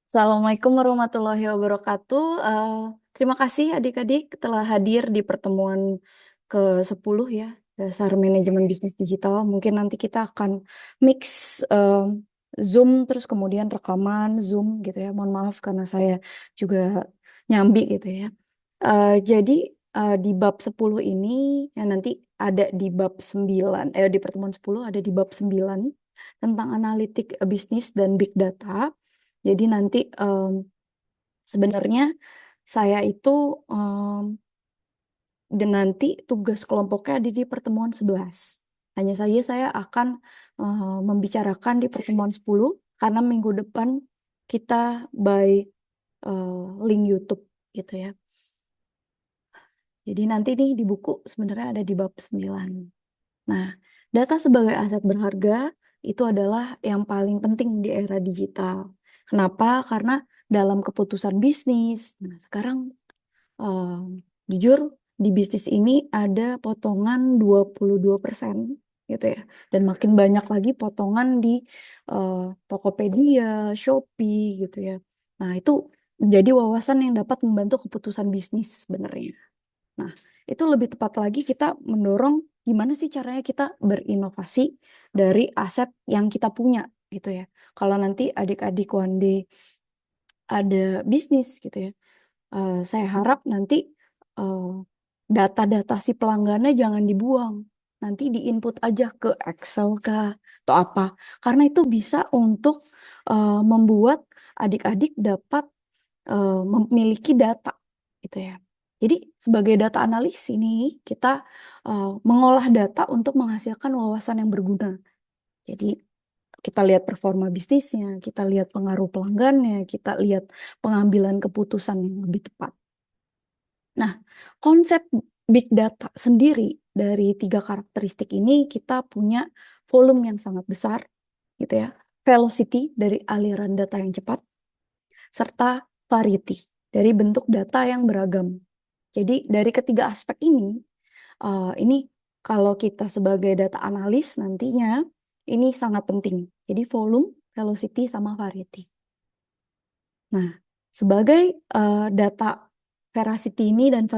Assalamualaikum warahmatullahi wabarakatuh. Terima kasih adik-adik telah hadir di pertemuan ke-10 ya, Dasar Manajemen Bisnis Digital. Mungkin nanti kita akan mix Zoom terus kemudian rekaman Zoom gitu ya. Mohon maaf karena saya juga nyambi gitu ya. Jadi di bab 10 ini yang nanti ada di bab 9, di pertemuan 10 ada di bab 9 tentang analitik bisnis dan big data. Jadi nanti sebenarnya saya itu dan nanti tugas kelompoknya ada di pertemuan 11. Hanya saja saya akan membicarakan di pertemuan 10 karena minggu depan kita by link YouTube gitu ya. Jadi nanti nih di buku sebenarnya ada di bab 9. Nah, data sebagai aset berharga itu adalah yang paling penting di era digital. Kenapa? Karena dalam keputusan bisnis, nah sekarang jujur di bisnis ini ada potongan 22% gitu ya. Dan makin banyak lagi potongan di eh, Tokopedia, Shopee gitu ya. Nah, itu menjadi wawasan yang dapat membantu keputusan bisnis sebenarnya. Nah, itu lebih tepat lagi kita mendorong gimana sih caranya kita berinovasi dari aset yang kita punya gitu ya. Kalau nanti adik-adik one day ada bisnis gitu ya, saya harap nanti eh, data-data si pelanggannya jangan dibuang. Nanti diinput aja ke Excel kah atau apa. Karena itu bisa untuk membuat adik-adik dapat memiliki data gitu ya. Jadi sebagai data analis ini kita mengolah data untuk menghasilkan wawasan yang berguna. Jadi kita lihat performa bisnisnya, kita lihat pengaruh pelanggannya, kita lihat pengambilan keputusan yang lebih tepat. Nah, konsep big data sendiri dari tiga karakteristik ini kita punya volume yang sangat besar, gitu ya, velocity dari aliran data yang cepat, serta variety dari bentuk data yang beragam. Jadi dari ketiga aspek ini kalau kita sebagai data analis nantinya ini sangat penting. Jadi volume, velocity, sama variety. Nah, sebagai data veracity ini dan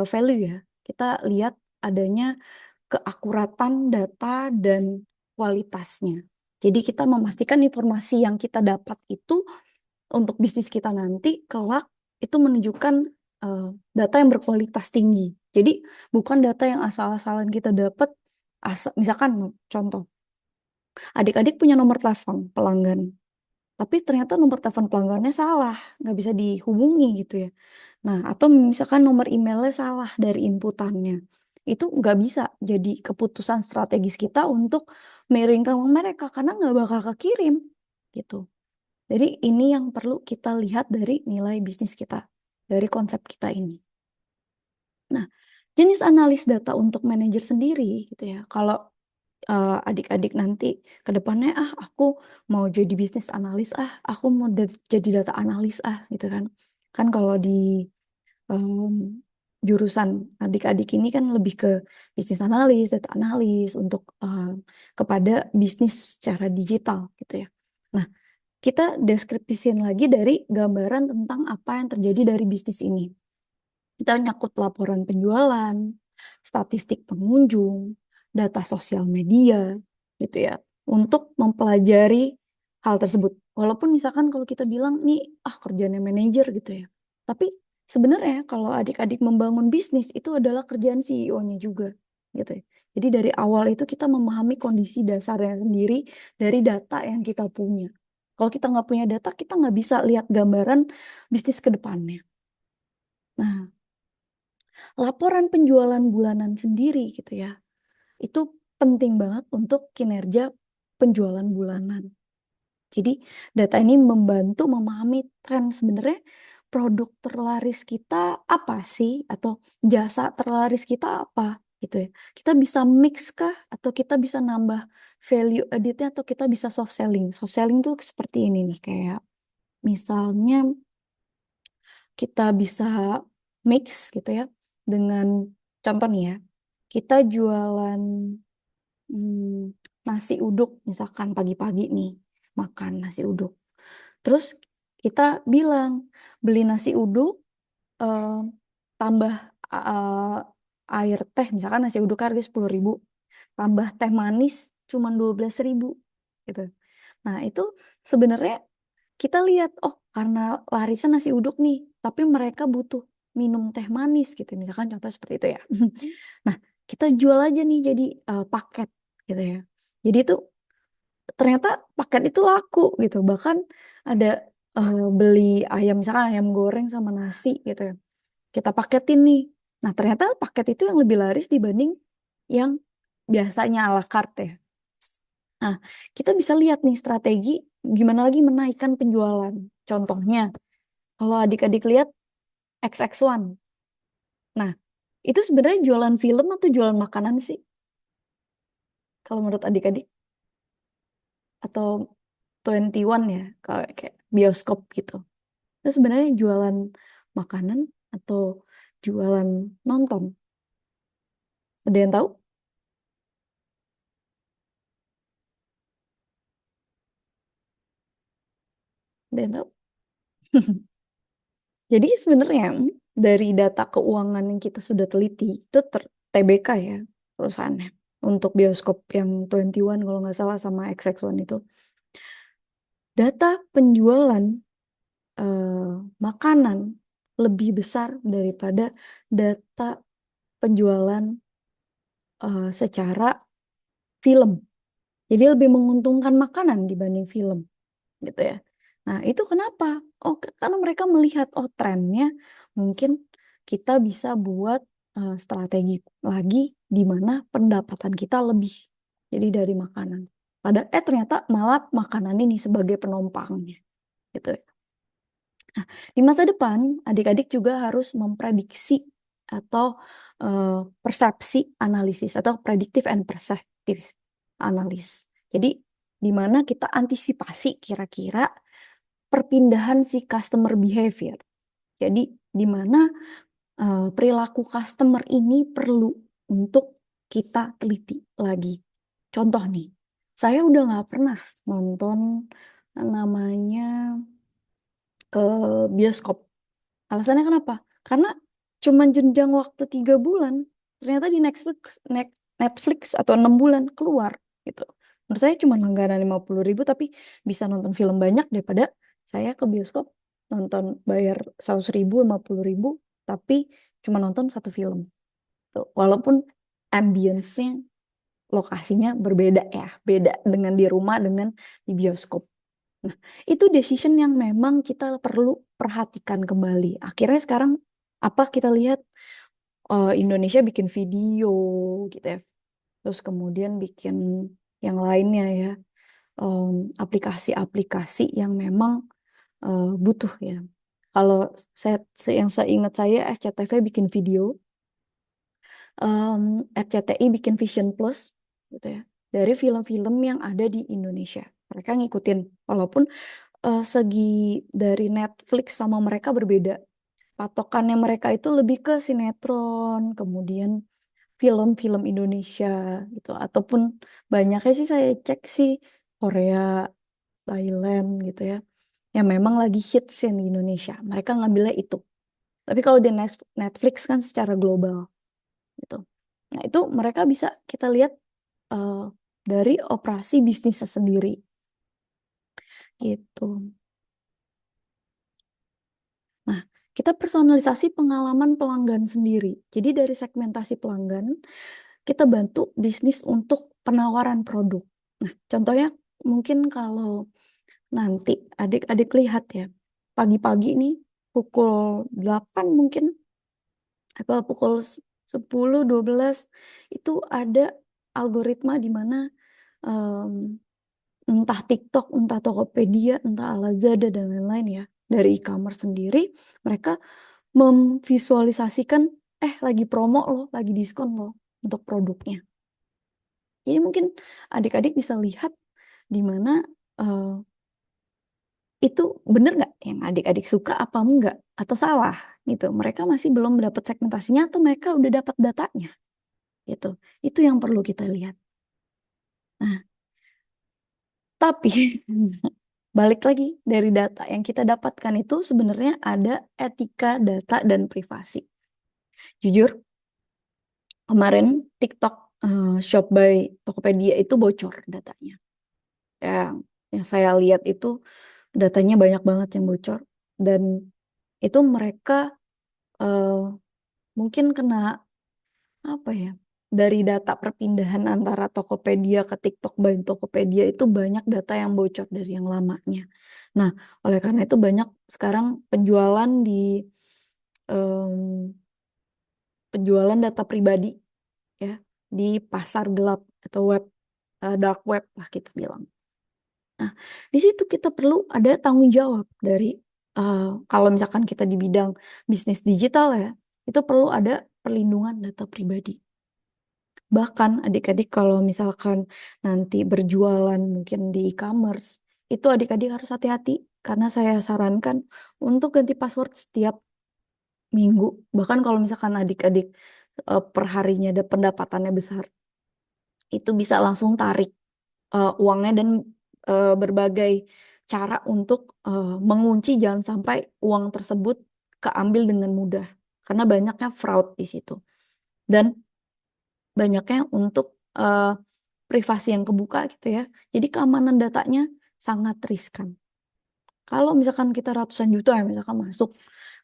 value ya, kita lihat adanya keakuratan data dan kualitasnya. Jadi kita memastikan informasi yang kita dapat itu untuk bisnis kita nanti kelak itu menunjukkan eh, data yang berkualitas tinggi. Jadi bukan data yang asal-asalan kita dapat. Misalkan contoh, adik-adik punya nomor telepon pelanggan, tapi ternyata nomor telepon pelanggannya salah, nggak bisa dihubungi gitu ya. Nah, atau misalkan nomor emailnya salah dari inputannya. Itu nggak bisa jadi keputusan strategis kita untuk miring ke mereka karena nggak bakal kekirim gitu. Jadi ini yang perlu kita lihat dari nilai bisnis kita, dari konsep kita ini. Nah, jenis analis data untuk manajer sendiri gitu ya. Kalau adik-adik nanti ke depannya aku mau jadi bisnis analis aku mau jadi data analis gitu kan. Kan kalau di em, jurusan adik-adik ini kan lebih ke bisnis analis, data analis untuk kepada bisnis secara digital gitu ya. Nah, kita deskripsiin lagi dari gambaran tentang apa yang terjadi dari bisnis ini. Kita nyakut laporan penjualan, statistik pengunjung, data sosial media, gitu ya, untuk mempelajari hal tersebut. Walaupun misalkan kalau kita bilang nih, kerjanya manajer gitu ya. Tapi sebenarnya kalau adik-adik membangun bisnis itu adalah kerjaan CEO-nya juga, gitu ya. Jadi dari awal itu kita memahami kondisi dasarnya sendiri dari data yang kita punya. Kalau kita nggak punya data, kita nggak bisa lihat gambaran bisnis ke depannya. Nah, laporan penjualan bulanan sendiri gitu ya, itu penting banget untuk kinerja penjualan bulanan. Jadi data ini membantu memahami tren sebenarnya produk terlaris kita apa sih atau jasa terlaris kita apa gitu ya. Kita bisa mix kah atau kita bisa nambah value added-nya atau kita bisa soft selling. Soft selling tuh seperti ini nih kayak misalnya kita bisa mix gitu ya dengan contoh nih ya. Kita jualan nasi uduk misalkan pagi-pagi nih makan nasi uduk. Terus kita bilang beli nasi uduk eh, tambah eh, air teh, misalkan nasi uduk harga 10.000, tambah teh manis cuma 12.000 gitu. Nah itu sebenarnya kita lihat, oh karena larisnya nasi uduk nih, tapi mereka butuh minum teh manis gitu, misalkan contoh seperti itu ya. Nah kita jual aja nih jadi paket gitu ya. Jadi itu ternyata paket itu laku gitu. Bahkan ada beli ayam, misalkan ayam goreng sama nasi gitu ya. Kita paketin nih. Nah, ternyata paket itu yang lebih laris dibanding yang biasanya ala carte ya. Nah, kita bisa lihat nih strategi gimana lagi menaikkan penjualan. Contohnya, kalau adik-adik lihat XX1. Nah, itu sebenarnya jualan film atau jualan makanan sih? Kalau menurut adik-adik? Atau 21 ya, kalau kayak bioskop gitu. Itu sebenarnya jualan makanan atau jualan nonton? Ada yang tahu? Ada yang tahu? Jadi sebenarnya dari data keuangan yang kita sudah teliti, itu TBK ya perusahaannya. Untuk bioskop yang 21 kalau nggak salah sama XX1 itu. Data penjualan makanan lebih besar daripada data penjualan secara film. Jadi lebih menguntungkan makanan dibanding film gitu ya. Nah, itu kenapa? Oh, karena mereka melihat oh trennya mungkin kita bisa buat strategi lagi di mana pendapatan kita lebih. Jadi dari makanan. Ternyata malah makanan ini sebagai penompangnya gitu ya. Di masa depan, adik-adik juga harus memprediksi atau eh, persepsi analisis atau predictive and perceptive analis. Jadi, di mana kita antisipasi kira-kira perpindahan si customer behavior. Jadi, di mana perilaku customer ini perlu untuk kita teliti lagi. Contoh nih, saya udah nggak pernah nonton namanya bioskop. Alasannya kenapa? Karena cuma jenjang waktu 3 bulan, ternyata di Netflix atau 6 bulan keluar gitu. Menurut saya cuma langganan 50.000 tapi bisa nonton film banyak daripada saya ke bioskop nonton bayar 100.000, 50.000 tapi cuma nonton satu film. Tuh. Walaupun ambience-nya, lokasinya berbeda ya, beda dengan di rumah dengan di bioskop. Nah, itu decision yang memang kita perlu perhatikan kembali. Akhirnya sekarang apa kita lihat Indonesia bikin video gitu ya. Terus kemudian bikin yang lainnya ya. Aplikasi-aplikasi yang memang butuh ya. Kalau yang saya ingat saya SCTV bikin video, RCTI bikin Vision Plus gitu ya. Dari film-film yang ada di Indonesia. Mereka ngikutin walaupun segi dari Netflix sama mereka berbeda. Patokannya mereka itu lebih ke sinetron, kemudian film-film Indonesia gitu. Ataupun banyaknya sih saya cek sih Korea, Thailand gitu ya. Yang memang lagi hits yang di Indonesia. Mereka ngambilnya itu. Tapi kalau di Netflix kan secara global gitu. Nah itu mereka bisa kita lihat eh, dari operasi bisnisnya sendiri gitu. Nah, kita personalisasi pengalaman pelanggan sendiri. Jadi dari segmentasi pelanggan, kita bantu bisnis untuk penawaran produk. Nah, contohnya mungkin kalau nanti adik-adik lihat ya, pagi-pagi nih pukul 8 mungkin, apa pukul 10, 12, itu ada algoritma di mana em, entah TikTok, entah Tokopedia, entah Lazada, dan lain-lain ya, dari e-commerce sendiri, mereka memvisualisasikan lagi promo loh, lagi diskon loh untuk produknya. Jadi mungkin adik-adik bisa lihat di mana eh, itu bener nggak yang adik-adik suka apa enggak atau salah gitu. Mereka masih belum dapat segmentasinya atau mereka udah dapat datanya gitu. Itu yang perlu kita lihat. Nah, tapi balik lagi dari data yang kita dapatkan itu sebenarnya ada etika data dan privasi. Jujur, kemarin TikTok Shop by Tokopedia itu bocor datanya. Yang yang saya lihat itu datanya banyak banget yang bocor dan itu mereka eh, mungkin kena apa ya? Dari data perpindahan antara Tokopedia ke TikTok by Tokopedia itu banyak data yang bocor dari yang lamanya. Nah, oleh karena itu banyak sekarang penjualan di em, penjualan data pribadi ya di pasar gelap atau dark web lah kita bilang. Nah, di situ kita perlu ada tanggung jawab dari kalau misalkan kita di bidang bisnis digital ya, itu perlu ada perlindungan data pribadi. Bahkan adik-adik kalau misalkan nanti berjualan mungkin di e-commerce, itu adik-adik harus hati-hati karena saya sarankan untuk ganti password setiap minggu. Bahkan kalau misalkan adik-adik per harinya ada pendapatannya besar, itu bisa langsung tarik uangnya dan berbagai cara untuk mengunci jangan sampai uang tersebut keambil dengan mudah. Karena banyaknya fraud di situ. Dan banyaknya untuk privasi yang kebuka gitu ya. Jadi keamanan datanya sangat riskan. Kalau misalkan kita ratusan juta ya misalkan masuk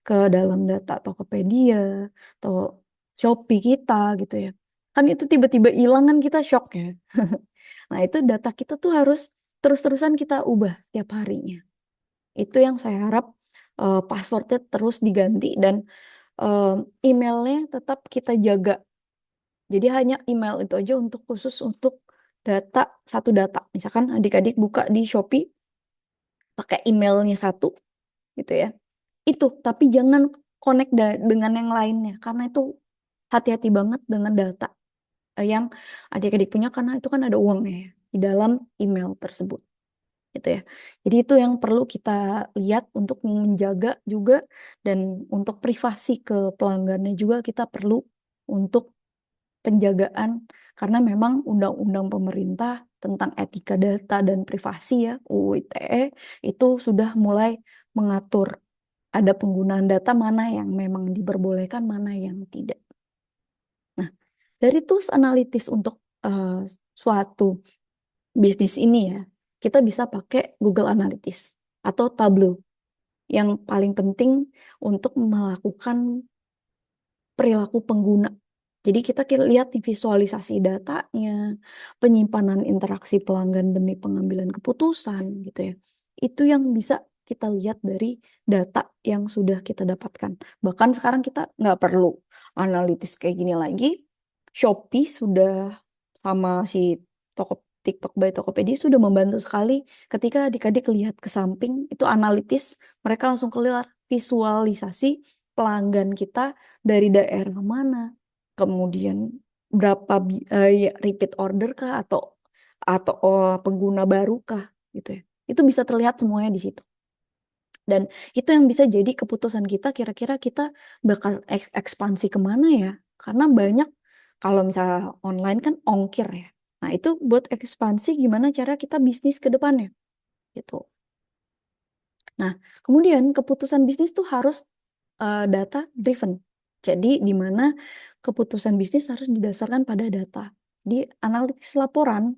ke dalam data Tokopedia atau Shopee kita gitu ya. Kan itu tiba-tiba hilang kan kita shock ya. Nah, itu data kita tuh harus terus-terusan kita ubah tiap harinya. Itu yang saya harap passwordnya terus diganti dan eh, emailnya tetap kita jaga. Jadi hanya email itu aja untuk khusus untuk data, satu data. Misalkan adik-adik buka di Shopee pakai emailnya satu gitu ya. Itu, tapi jangan connect dengan yang lainnya karena itu hati-hati banget dengan data yang adik-adik punya karena itu kan ada uangnya ya di dalam email tersebut gitu ya. Jadi itu yang perlu kita lihat untuk menjaga juga dan untuk privasi ke pelanggannya juga kita perlu untuk penjagaan karena memang undang-undang pemerintah tentang etika data dan privasi ya UU ITE itu sudah mulai mengatur ada penggunaan data mana yang memang diperbolehkan mana yang tidak. Nah, dari tools analitis untuk suatu bisnis ini ya, kita bisa pakai Google Analytics atau Tableau yang paling penting untuk melakukan perilaku pengguna. Jadi kita lihat nih visualisasi datanya, penyimpanan interaksi pelanggan demi pengambilan keputusan gitu ya. Itu yang bisa kita lihat dari data yang sudah kita dapatkan. Bahkan sekarang kita nggak perlu analitis kayak gini lagi. Shopee sudah sama si toko TikTok by Tokopedia sudah membantu sekali ketika adik-adik lihat ke samping itu analitis mereka langsung keluar visualisasi pelanggan kita dari daerah mana, kemudian berapa ya, repeat order kah atau pengguna baru kah gitu ya. Itu bisa terlihat semuanya di situ. Dan itu yang bisa jadi keputusan kita kira-kira kita bakal ekspansi kemana ya. Karena banyak kalau misalnya online kan ongkir ya. Nah itu buat ekspansi gimana cara kita bisnis ke depannya gitu. Nah kemudian keputusan bisnis tuh harus data driven. Jadi di mana keputusan bisnis harus didasarkan pada data. Di analisis laporan,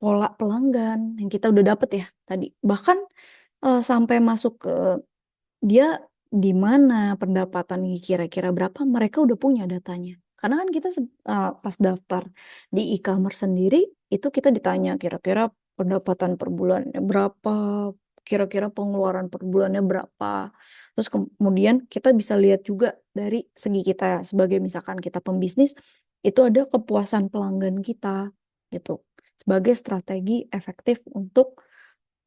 pola pelanggan yang kita udah dapet ya tadi. Bahkan sampai masuk ke dia di mana pendapatannya kira-kira berapa, mereka udah punya datanya. Karena kan kita pas daftar di e-commerce sendiri, itu kita ditanya kira-kira pendapatan per bulannya berapa, kira-kira pengeluaran per bulannya berapa. Terus kemudian kita bisa lihat juga dari segi kita sebagai misalkan kita pembisnis, itu ada kepuasan pelanggan kita gitu. Sebagai strategi efektif untuk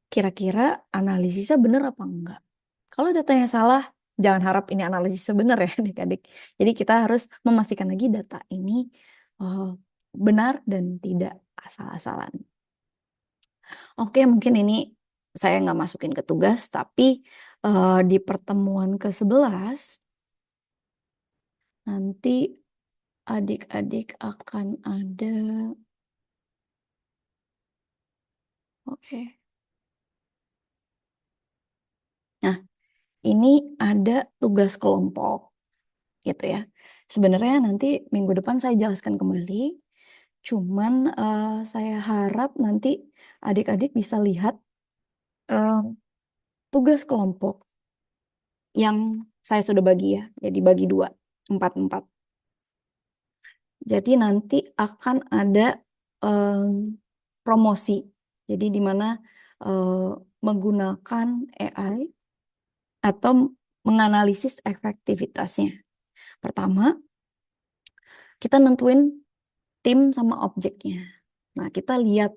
kira-kira analisisnya benar apa enggak. Kalau datanya salah, jangan harap ini analisis sebenar ya adik-adik. Jadi kita harus memastikan lagi data ini eh, benar dan tidak asal-asalan. Oke, mungkin ini saya nggak masukin ke tugas, tapi di pertemuan ke-11 nanti adik-adik akan ada, oke, ini ada tugas kelompok gitu ya. Sebenarnya nanti minggu depan saya jelaskan kembali. Cuman saya harap nanti adik-adik bisa lihat eh, tugas kelompok yang saya sudah bagi ya. Jadi bagi dua, empat-empat. Jadi nanti akan ada promosi. Jadi di mana eh, menggunakan AI atau menganalisis efektivitasnya. Pertama, kita nentuin tim sama objeknya. Nah, kita lihat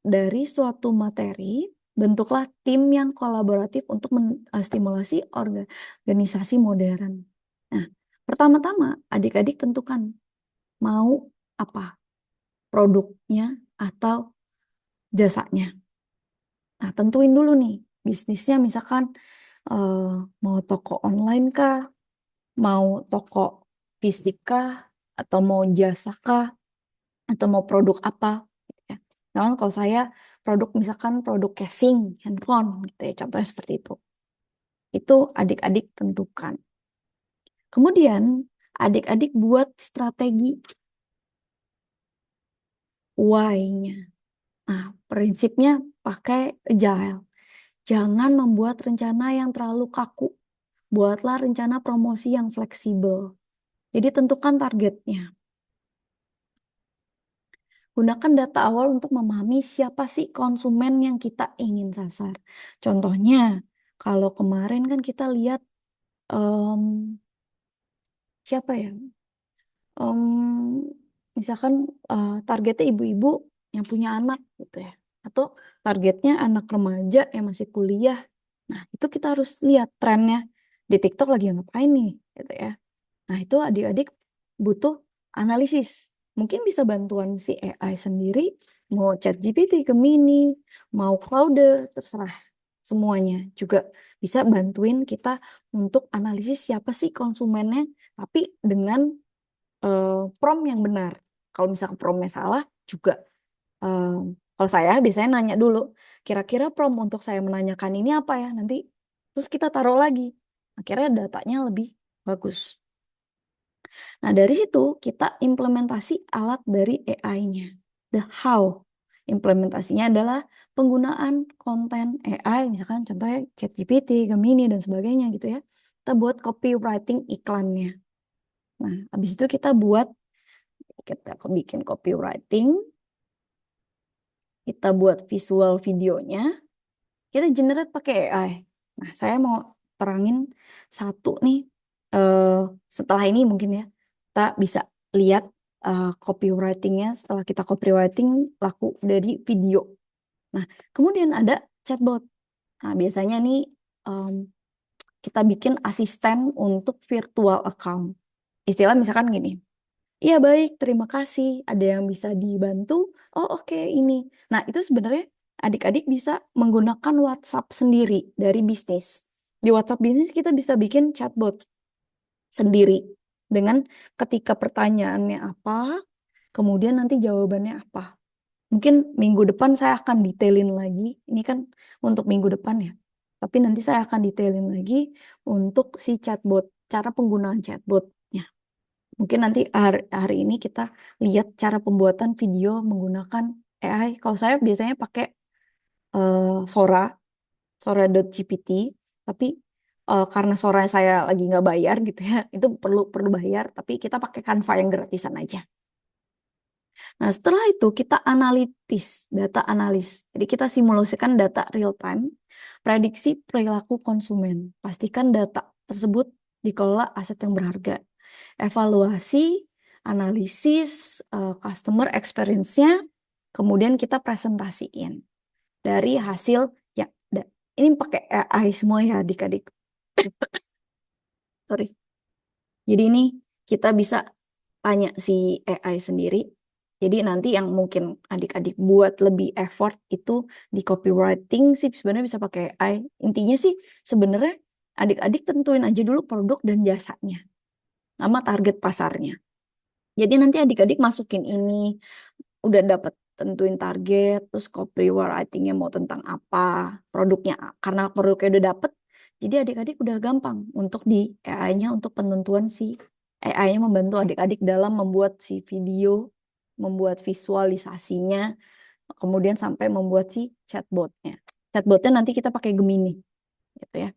dari suatu materi, bentuklah tim yang kolaboratif untuk menstimulasi organisasi modern. Nah, pertama-tama adik-adik tentukan mau apa, produknya atau jasanya. Nah, tentuin dulu nih, bisnisnya misalkan eh, mau toko online kah, mau toko fisik kah, atau mau jasa kah, atau mau produk apa gitu ya. Nah, kalau saya produk misalkan produk casing handphone gitu ya, contohnya seperti itu. Itu adik-adik tentukan. Kemudian adik-adik buat strategi why-nya. Nah, prinsipnya pakai agile. Jangan membuat rencana yang terlalu kaku. Buatlah rencana promosi yang fleksibel. Jadi tentukan targetnya. Gunakan data awal untuk memahami siapa sih konsumen yang kita ingin sasar. Contohnya, kalau kemarin kan kita lihat em, siapa ya? Em, Misalkan targetnya ibu-ibu yang punya anak gitu ya. Atau targetnya anak remaja yang masih kuliah. Nah, itu kita harus lihat trennya di TikTok lagi ngapain nih gitu ya. Nah, itu adik-adik butuh analisis. Mungkin bisa bantuan si AI sendiri, mau ChatGPT, Gemini, mau Claude, terserah semuanya. Juga bisa bantuin kita untuk analisis siapa sih konsumennya, tapi dengan prompt yang benar. Kalau misalnya promptnya salah, juga eh, kalau saya biasanya nanya dulu, kira-kira prompt untuk saya menanyakan ini apa ya? Nanti terus kita taruh lagi. Akhirnya datanya lebih bagus. Nah, dari situ kita implementasi alat dari AI-nya. The how. Implementasinya adalah penggunaan konten AI, misalkan contohnya ChatGPT, Gemini, dan sebagainya gitu ya. Kita buat copywriting iklannya. Nah, habis itu kita bikin copywriting, kita buat visual videonya, kita generate pakai AI. Nah, saya mau terangin satu nih, eh, setelah ini mungkin ya, kita bisa lihat copywritingnya setelah kita copywriting laku dari video. Nah, kemudian ada chatbot. Nah, biasanya nih em, kita bikin asisten untuk virtual account. Istilah misalkan gini, iya baik, terima kasih. Ada yang bisa dibantu? Oh oke, ini. Nah itu sebenarnya adik-adik bisa menggunakan WhatsApp sendiri dari bisnis. Di WhatsApp bisnis kita bisa bikin chatbot sendiri dengan ketika pertanyaannya apa, kemudian nanti jawabannya apa. Mungkin minggu depan saya akan detailin lagi. Ini kan untuk minggu depan ya. Tapi nanti saya akan detailin lagi untuk si chatbot, cara penggunaan chatbotnya. Mungkin nanti hari ini kita lihat cara pembuatan video menggunakan AI. Kalau saya biasanya pakai Sora, Sora.gpt, tapi karena Sora saya lagi nggak bayar gitu ya, itu perlu perlu bayar. Tapi kita pakai Canva yang gratisan aja. Nah setelah itu kita analitis, data analis. Jadi kita simulasikan data real time, prediksi perilaku konsumen. Pastikan data tersebut dikelola aset yang berharga. Evaluasi, analisis, customer experience-nya, kemudian kita presentasiin dari hasil ya. Ini pakai AI semua ya adik-adik. Sorry. Jadi ini kita bisa tanya si AI sendiri. Jadi nanti yang mungkin adik-adik buat lebih effort itu di copywriting sih sebenarnya bisa pakai AI. Intinya sih sebenarnya adik-adik tentuin aja dulu produk dan jasanya sama target pasarnya. Jadi nanti adik-adik masukin ini, udah dapat tentuin target, terus copywriting-nya mau tentang apa, produknya, karena produknya udah dapet, Jadi adik-adik udah gampang untuk di AI-nya untuk penentuan si AI-nya membantu adik-adik dalam membuat si video, membuat visualisasinya, kemudian sampai membuat si chatbotnya. Chatbotnya nanti kita pakai Gemini, gitu ya.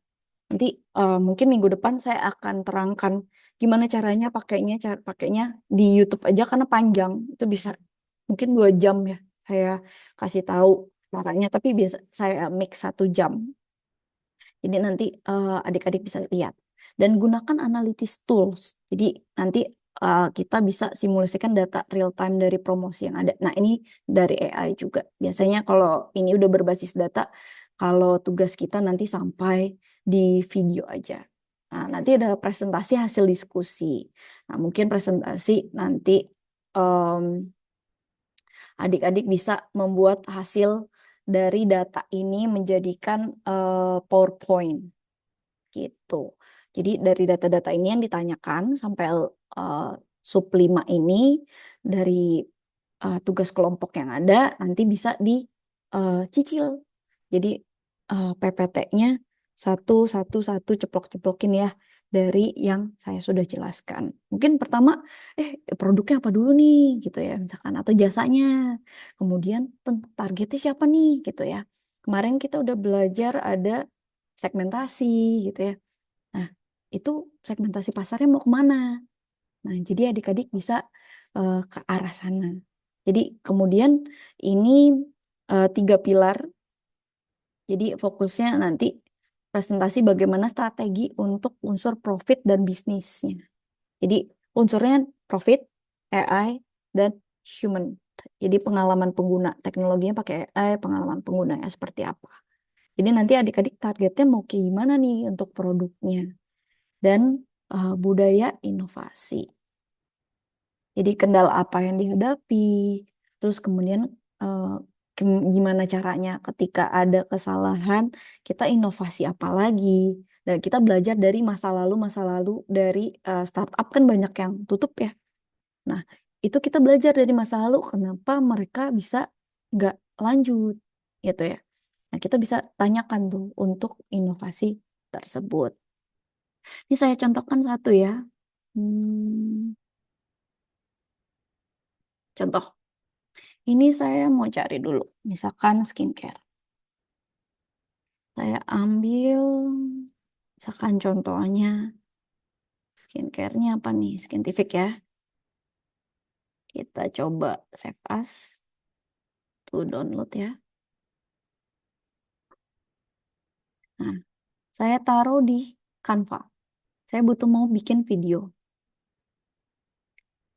Nanti mungkin minggu depan saya akan terangkan gimana caranya pakainya, cara pakainya di YouTube aja karena panjang, itu bisa mungkin 2 jam ya. Saya kasih tahu caranya, tapi biasa saya mix 1 jam. Jadi nanti adik-adik bisa lihat dan gunakan analytics tools. Jadi nanti kita bisa simulasikan data real time dari promosi yang ada. Nah, ini dari AI juga. Biasanya kalau ini udah berbasis data, kalau tugas kita nanti sampai di video aja. Nah, nanti ada presentasi hasil diskusi. Nah, mungkin presentasi nanti em, adik-adik bisa membuat hasil dari data ini menjadikan PowerPoint gitu. Jadi dari data-data ini yang ditanyakan sampai uh, sub 5 ini dari tugas kelompok yang ada nanti bisa dicicil. Jadi PPT-nya satu ceplok-ceplokin ya dari yang saya sudah jelaskan. Mungkin pertama, produknya apa dulu nih gitu ya, misalkan atau jasanya. Kemudian targetnya siapa nih gitu ya. Kemarin kita udah belajar ada segmentasi gitu ya. Nah, itu segmentasi pasarnya mau kemana? Nah, jadi adik-adik bisa ke arah sana. Jadi kemudian ini 3 pilar. Jadi fokusnya nanti presentasi bagaimana strategi untuk unsur profit dan bisnisnya. Jadi unsurnya profit, AI, dan human. Jadi pengalaman pengguna, teknologinya pakai AI, pengalaman penggunanya seperti apa. Jadi nanti adik-adik targetnya mau kayak gimana nih untuk produknya. Dan budaya inovasi. Jadi kendala apa yang dihadapi, terus kemudian eh, gimana caranya ketika ada kesalahan, kita inovasi apa lagi. Dan kita belajar dari masa lalu dari startup kan banyak yang tutup ya. Nah, itu kita belajar dari masa lalu kenapa mereka bisa nggak lanjut gitu ya. Nah, kita bisa tanyakan tuh untuk inovasi tersebut. Ini saya contohkan satu ya. Hmm, contoh. Ini saya mau cari dulu, misalkan skincare. Saya ambil, misalkan contohnya, skincare-nya apa nih? Scientific ya. Kita coba save as, to download ya. Nah, saya taruh di Canva. Saya butuh mau bikin video.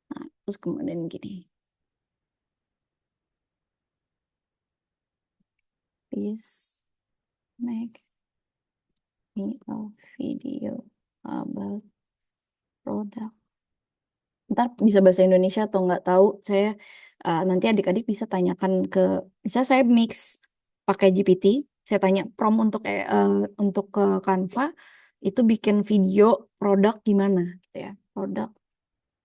Nah, terus kemudian gini. Please make me a video about product. Ntar bisa bahasa Indonesia atau nggak tahu, saya nanti adik-adik bisa tanyakan ke, bisa saya mix pakai GPT, saya tanya prompt untuk ke Canva itu bikin video produk gimana gitu ya, produk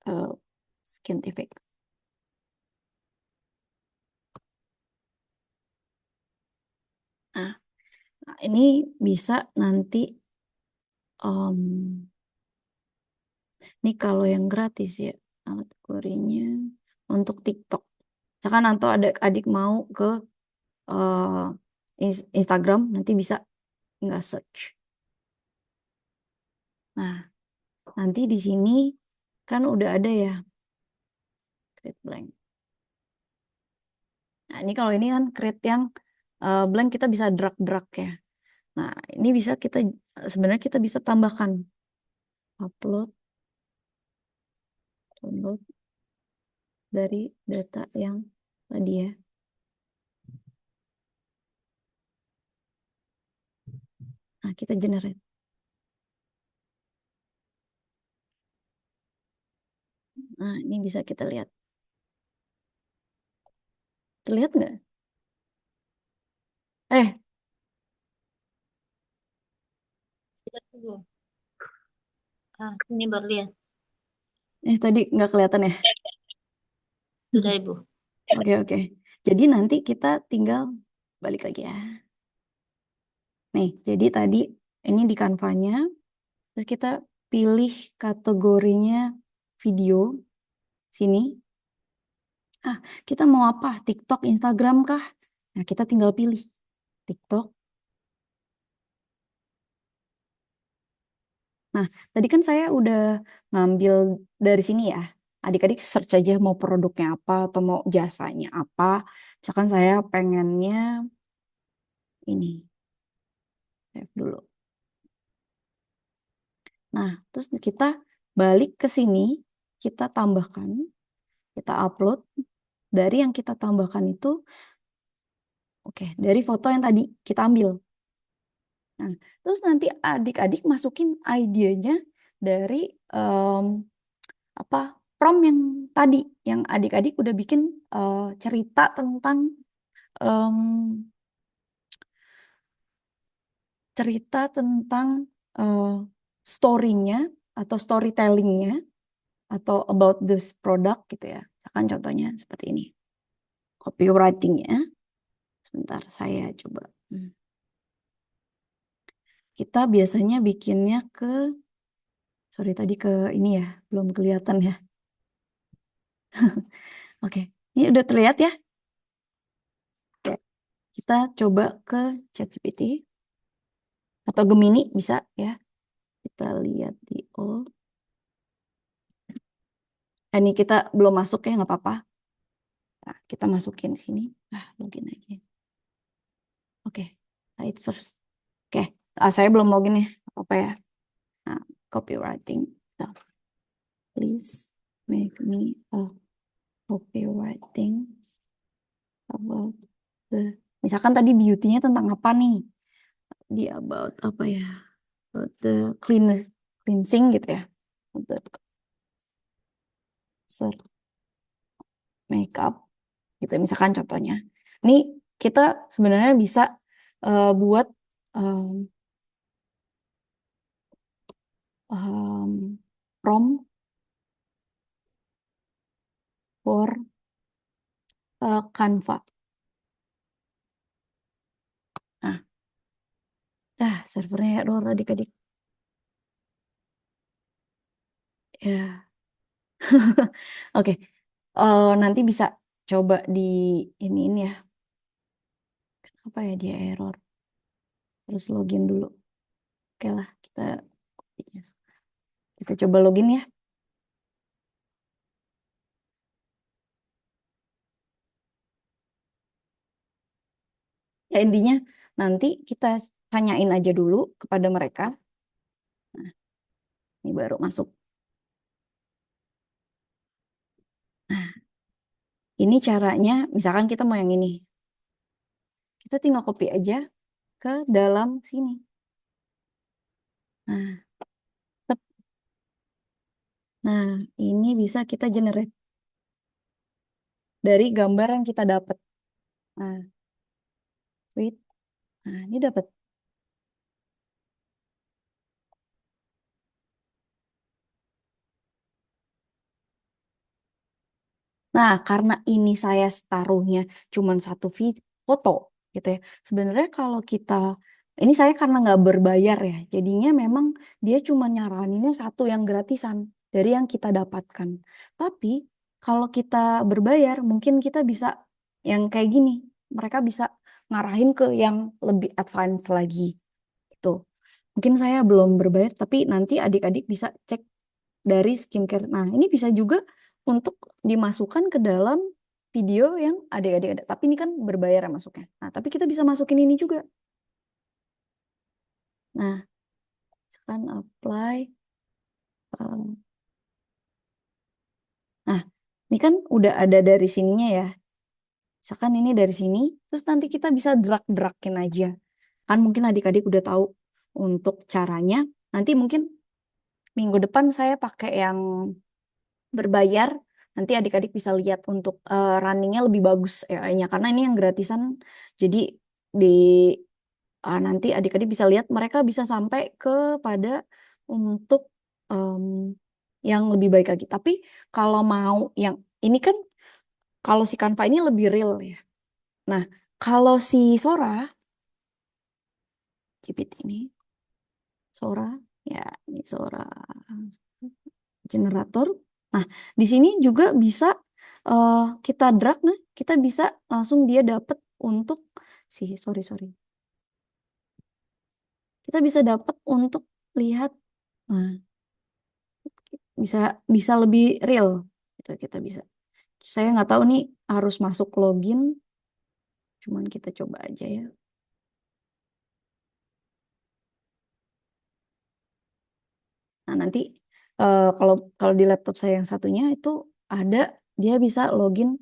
uh, scientific. Nah, ini bisa nanti um, ini kalau yang gratis ya kategorinya untuk TikTok. Misalkan nanti adik-adik mau ke uh, Instagram nanti bisa nggak search. Nah, nanti di sini kan udah ada ya create blank. Nah, ini kalau ini kan create yang blank kita bisa drag-drag ya. Nah, ini bisa kita sebenarnya kita bisa tambahkan upload, download dari data yang tadi ya. Nah, kita generate. Nah, ini bisa kita lihat. Terlihat nggak? Eh, Kita tunggu. Ini baru lihat. tadi nggak kelihatan ya? Sudah, Ibu. Oke, oke. Jadi nanti kita tinggal balik lagi ya. Nih, jadi tadi Ini di Canva-nya. Terus kita pilih kategorinya video. Sini. Kita mau apa? TikTok, Instagram kah? Nah, kita tinggal pilih TikTok. Nah, tadi kan saya udah ngambil dari sini ya. Adik-adik search aja mau produknya apa atau mau jasanya apa. Misalkan saya pengennya ini. Save dulu. Nah, terus kita balik ke sini, kita tambahkan, kita upload. Dari yang kita tambahkan itu, oke, dari foto yang tadi kita ambil. Nah, terus nanti adik-adik masukin idenya dari em, apa prompt yang tadi, yang adik-adik udah bikin cerita tentang em, cerita tentang eh, story-nya atau storytelling-nya atau about this product gitu ya. Misalkan contohnya seperti ini. Copywriting-nya. Sebentar, saya coba. Kita biasanya bikinnya sorry tadi ke ini ya, belum kelihatan ya. Oke, ini udah terlihat ya? Oke, kita coba ke ChatGPT atau Gemini bisa ya. Kita lihat di all. Ini kita belum masuk ya, nggak apa-apa. Nah, kita masukin sini. Login aja. Oke, hide first. Oke, saya belum login ya, apa ya? Nah, copywriting. Nah, please make me a copywriting about misalkan tadi beauty-nya tentang apa nih? Di about apa ya? About the cleansing gitu ya. Untuk search makeup gitu misalkan contohnya. Ini kita sebenarnya bisa buat um, prompt for Canva. Nah, servernya error adik-adik. Ya. Oke. Nanti bisa coba di ini ya. Apa ya dia error? Terus login dulu. Oke lah, kita coba login ya. Ya intinya nanti kita tanyain aja dulu kepada mereka. Nah, ini baru masuk. Nah, ini caranya, misalkan kita mau yang ini. Kita tinggal copy aja ke dalam sini. Nah, nah ini bisa kita generate dari gambar yang kita dapat. Nah, wait. Nah, ini dapat. Nah, karena ini saya taruhnya cuma satu foto gitu ya. Sebenarnya kalau kita, ini saya karena nggak berbayar ya, jadinya memang dia cuma nyaraninnya satu yang gratisan dari yang kita dapatkan. Tapi kalau kita berbayar, mungkin kita bisa yang kayak gini. Mereka bisa ngarahin ke yang lebih advance lagi. Gitu. Mungkin saya belum berbayar, tapi nanti adik-adik bisa cek dari skincare. Nah, ini bisa juga untuk dimasukkan ke dalam video yang adik-adik ada. Tapi ini kan berbayar ya masuknya. Nah, tapi kita bisa masukin ini juga. Nah, sekarang apply. um, Nah, ini kan udah ada dari sininya ya. Misalkan ini dari sini, terus nanti kita bisa drag-dragin aja. Kan mungkin adik-adik udah tahu untuk caranya. Nanti mungkin minggu depan saya pakai yang berbayar, nanti adik-adik bisa lihat untuk runningnya lebih bagus AI-nya karena ini yang gratisan. Jadi di nanti adik-adik bisa lihat mereka bisa sampai kepada untuk em, yang lebih baik lagi. Tapi kalau mau yang ini kan kalau si Canva ini lebih real ya. Nah, kalau si Sora GPT ini Sora, ya ini Sora generator. Nah, di sini juga bisa kita drag, nah kita bisa langsung dia dapat untuk sorry sorry, kita bisa dapat untuk lihat, nah bisa bisa lebih real, itu kita bisa. Saya nggak tahu nih harus masuk login, cuman kita coba aja ya. Nah, nanti kalau kalau di laptop saya yang satunya itu ada, dia bisa login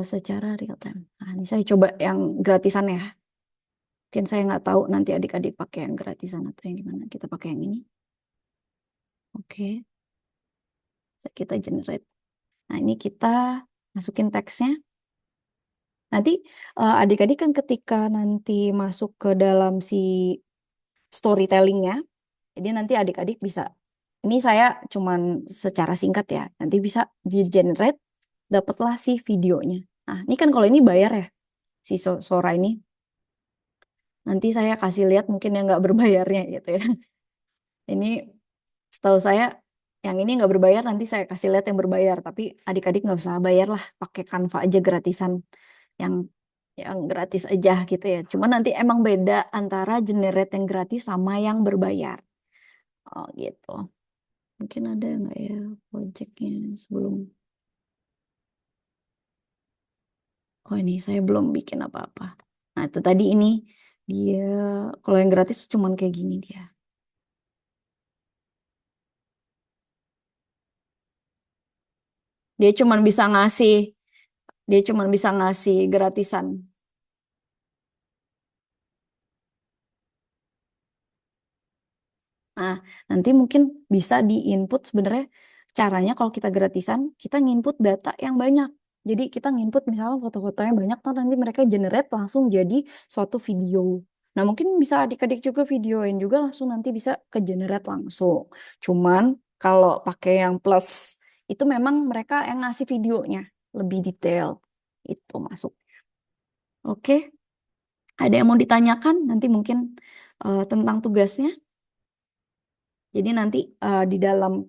secara real time. Nah, ini saya coba yang gratisan ya. Mungkin saya nggak tahu nanti adik-adik pakai yang gratisan atau yang gimana. Kita pakai yang ini. Oke, kita generate. Nah, ini kita masukin teksnya. Nanti adik-adik kan ketika nanti masuk ke dalam si storytellingnya, jadi nanti adik-adik bisa, ini saya cuman secara singkat ya, nanti bisa di-generate, dapatlah si videonya. Nah, ini kan kalau ini bayar ya, si Sora ini. Nanti saya kasih lihat mungkin yang nggak berbayarnya gitu ya. Ini setahu saya yang ini nggak berbayar, nanti saya kasih lihat yang berbayar. Tapi adik-adik nggak usah bayar lah, pakai Canva aja gratisan, yang yang gratis aja gitu ya. Cuma nanti emang beda antara generate yang gratis sama yang berbayar. Oh gitu. Mungkin ada nggak ya projectnya sebelum. Oh ini saya belum bikin apa-apa. Nah itu tadi ini dia, kalau yang gratis cuman kayak gini dia. Dia cuman bisa ngasih, dia cuman bisa ngasih gratisan. Nah, nanti mungkin bisa di-input sebenarnya, caranya kalau kita gratisan, kita nginput data yang banyak. Jadi kita nginput misalnya foto-fotonya banyak, tuh nanti mereka generate langsung jadi suatu video. Nah, mungkin bisa adik-adik juga videoin juga langsung nanti bisa ke generate langsung. Cuman kalau pakai yang plus, itu memang mereka yang ngasih videonya lebih detail. Itu masuk. Oke, ada yang mau ditanyakan? Nanti mungkin tentang tugasnya. Jadi nanti di dalam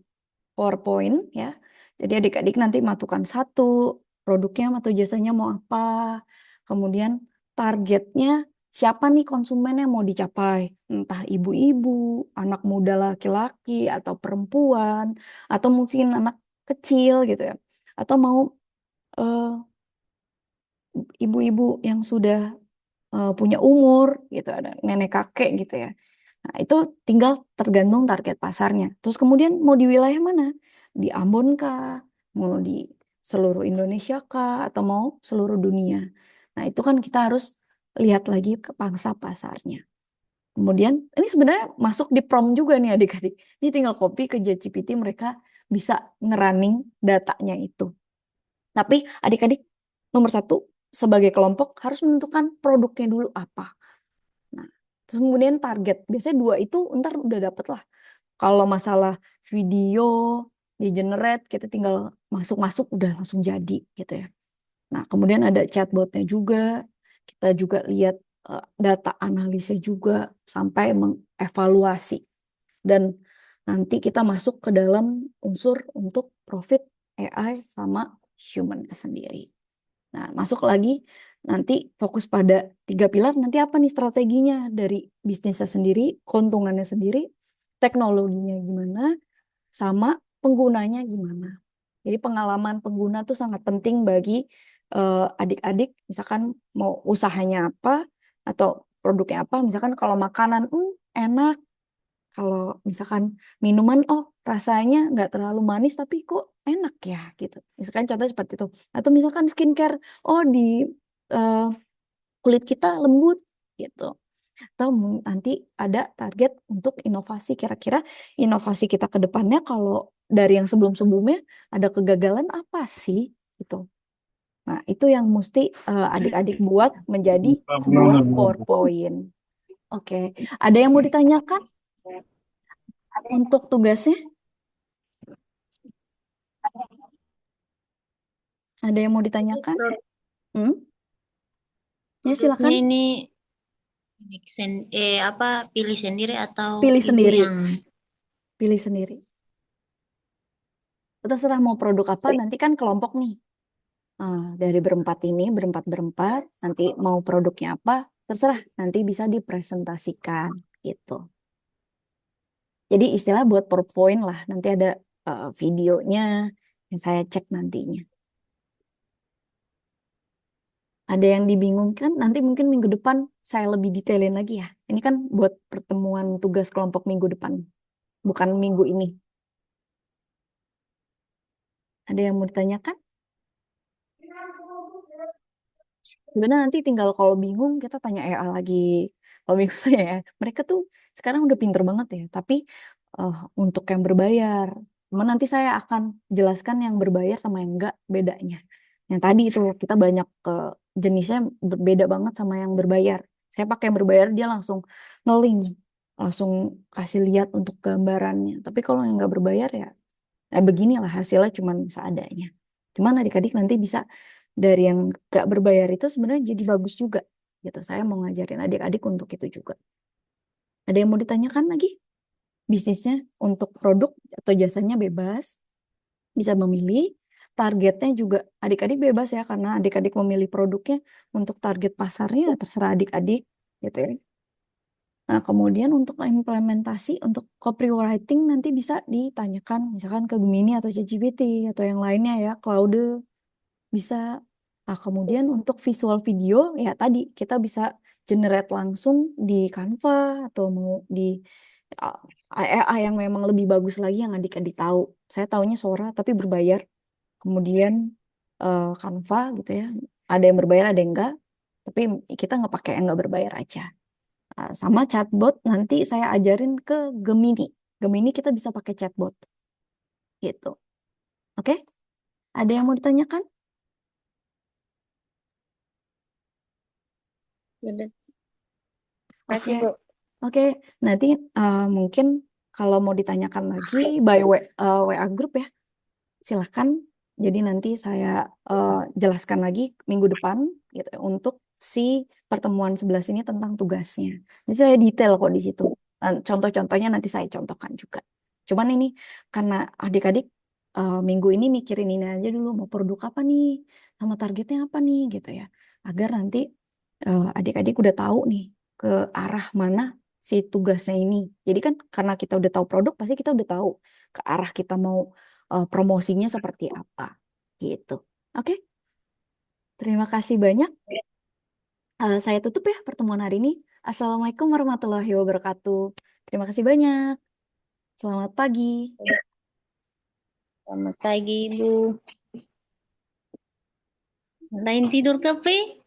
PowerPoint ya. Jadi adik-adik nanti masukkan satu produknya atau jasanya mau apa. Kemudian targetnya siapa nih konsumen yang mau dicapai. Entah ibu-ibu, anak muda laki-laki atau perempuan, atau mungkin anak kecil gitu ya. Atau mau eh, ibu-ibu yang sudah punya umur gitu, ada nenek kakek gitu ya. Nah, itu tinggal tergantung target pasarnya. Terus kemudian mau di wilayah mana? Di Ambon kah? Mau di seluruh Indonesia kah? Atau mau seluruh dunia? Nah, itu kan kita harus lihat lagi ke pangsa pasarnya. Kemudian, ini sebenarnya masuk di prompt juga nih adik-adik. Ini tinggal copy ke ChatGPT, mereka bisa ngerunning datanya itu. Tapi adik-adik nomor satu, sebagai kelompok harus menentukan produknya dulu apa. Nah, terus kemudian target. Biasanya dua itu ntar udah dapet lah. Kalau masalah video di generate, kita tinggal masuk-masuk udah langsung jadi gitu ya. Nah, kemudian ada chatbotnya juga. Kita juga lihat data analisnya juga sampai mengevaluasi. Dan nanti kita masuk ke dalam unsur untuk profit AI sama human sendiri. Nah, masuk lagi nanti fokus pada tiga pilar. Nanti apa nih strateginya dari bisnisnya sendiri, keuntungannya sendiri, teknologinya gimana, sama penggunanya gimana. Jadi pengalaman pengguna tuh sangat penting bagi adik-adik. Misalkan mau usahanya apa atau produknya apa. Misalkan kalau makanan, enak. Kalau misalkan minuman, oh rasanya nggak terlalu manis tapi kok enak ya gitu. Misalkan contoh seperti itu. Atau misalkan skincare, oh di eh, kulit kita lembut gitu. Atau nanti ada target untuk inovasi. Kira-kira inovasi kita ke depannya kalau dari yang sebelum-sebelumnya ada kegagalan apa sih gitu. Nah, itu yang mesti adik-adik buat menjadi sebuah PowerPoint. Oke, ada yang mau ditanyakan untuk tugasnya? Ada yang mau ditanyakan? Hmm? Ya, Produknya silakan. ini Apa pilih sendiri atau Pilih ibu sendiri, yang pilih sendiri. Terserah mau produk apa, nanti kan kelompok nih. Dari berempat ini, berempat-berempat, nanti mau produknya apa, terserah. Nanti bisa dipresentasikan gitu. Jadi istilah buat PowerPoint lah. Nanti ada videonya yang saya cek nantinya. Ada yang dibingungkan, nanti mungkin minggu depan saya lebih detailin lagi ya. Ini kan buat pertemuan tugas kelompok minggu depan, bukan minggu ini. Ada yang mau ditanyakan? Sebenarnya nanti tinggal kalau bingung kita tanya EA lagi. Kalau bingung saya ya, mereka tuh sekarang udah pinter banget ya. Tapi untuk yang berbayar, cuman nanti saya akan jelaskan yang berbayar sama yang enggak bedanya. Yang tadi itu kita banyak jenisnya berbeda banget sama yang berbayar. Saya pakai yang berbayar dia langsung ngeling, langsung kasih lihat untuk gambarannya. Tapi kalau yang nggak berbayar ya, beginilah hasilnya cuman seadanya. Cuman adik-adik nanti bisa dari yang gak berbayar itu sebenarnya jadi bagus juga gitu. Saya mau ngajarin adik-adik untuk itu juga. Ada yang mau ditanyakan lagi? Bisnisnya untuk produk atau jasanya bebas, bisa memilih. Targetnya juga adik-adik bebas ya, karena adik-adik memilih produknya untuk target pasarnya terserah adik-adik gitu ya. Nah, kemudian untuk implementasi, untuk copywriting nanti bisa ditanyakan misalkan ke Gemini atau ChatGPT atau yang lainnya ya, Claude bisa. Nah, kemudian untuk visual video ya tadi kita bisa generate langsung di Canva atau mau di uh, AI yang memang lebih bagus lagi yang adik-adik tahu. Saya taunya Sora tapi berbayar. Kemudian Canva gitu ya. Ada yang berbayar, ada yang enggak. Tapi kita nggak pakai yang nggak berbayar aja. Sama chatbot nanti saya ajarin ke Gemini. Gemini kita bisa pakai chatbot gitu. Oke? Ada yang mau ditanyakan? Udah. Oke. Kasih, Bu. Oke, nanti mungkin kalau mau ditanyakan lagi by WA group ya, silahkan. Jadi nanti saya eh, jelaskan lagi minggu depan gitu ya, untuk si pertemuan sebelah sini tentang tugasnya. Jadi saya detail kok di situ. Contoh-contohnya nanti saya contohkan juga. Cuman ini karena adik-adik minggu ini mikirin ini aja dulu mau produk apa nih, sama targetnya apa nih gitu ya. Agar nanti adik-adik udah tahu nih ke arah mana si tugasnya ini. Jadi kan karena kita udah tahu produk, pasti kita udah tahu ke arah kita mau promosinya seperti apa gitu. Oke, terima kasih banyak. Saya tutup ya pertemuan hari ini. Assalamualaikum warahmatullahi wabarakatuh. Terima kasih banyak. Selamat pagi. Selamat pagi, Bu. Lain tidur kape?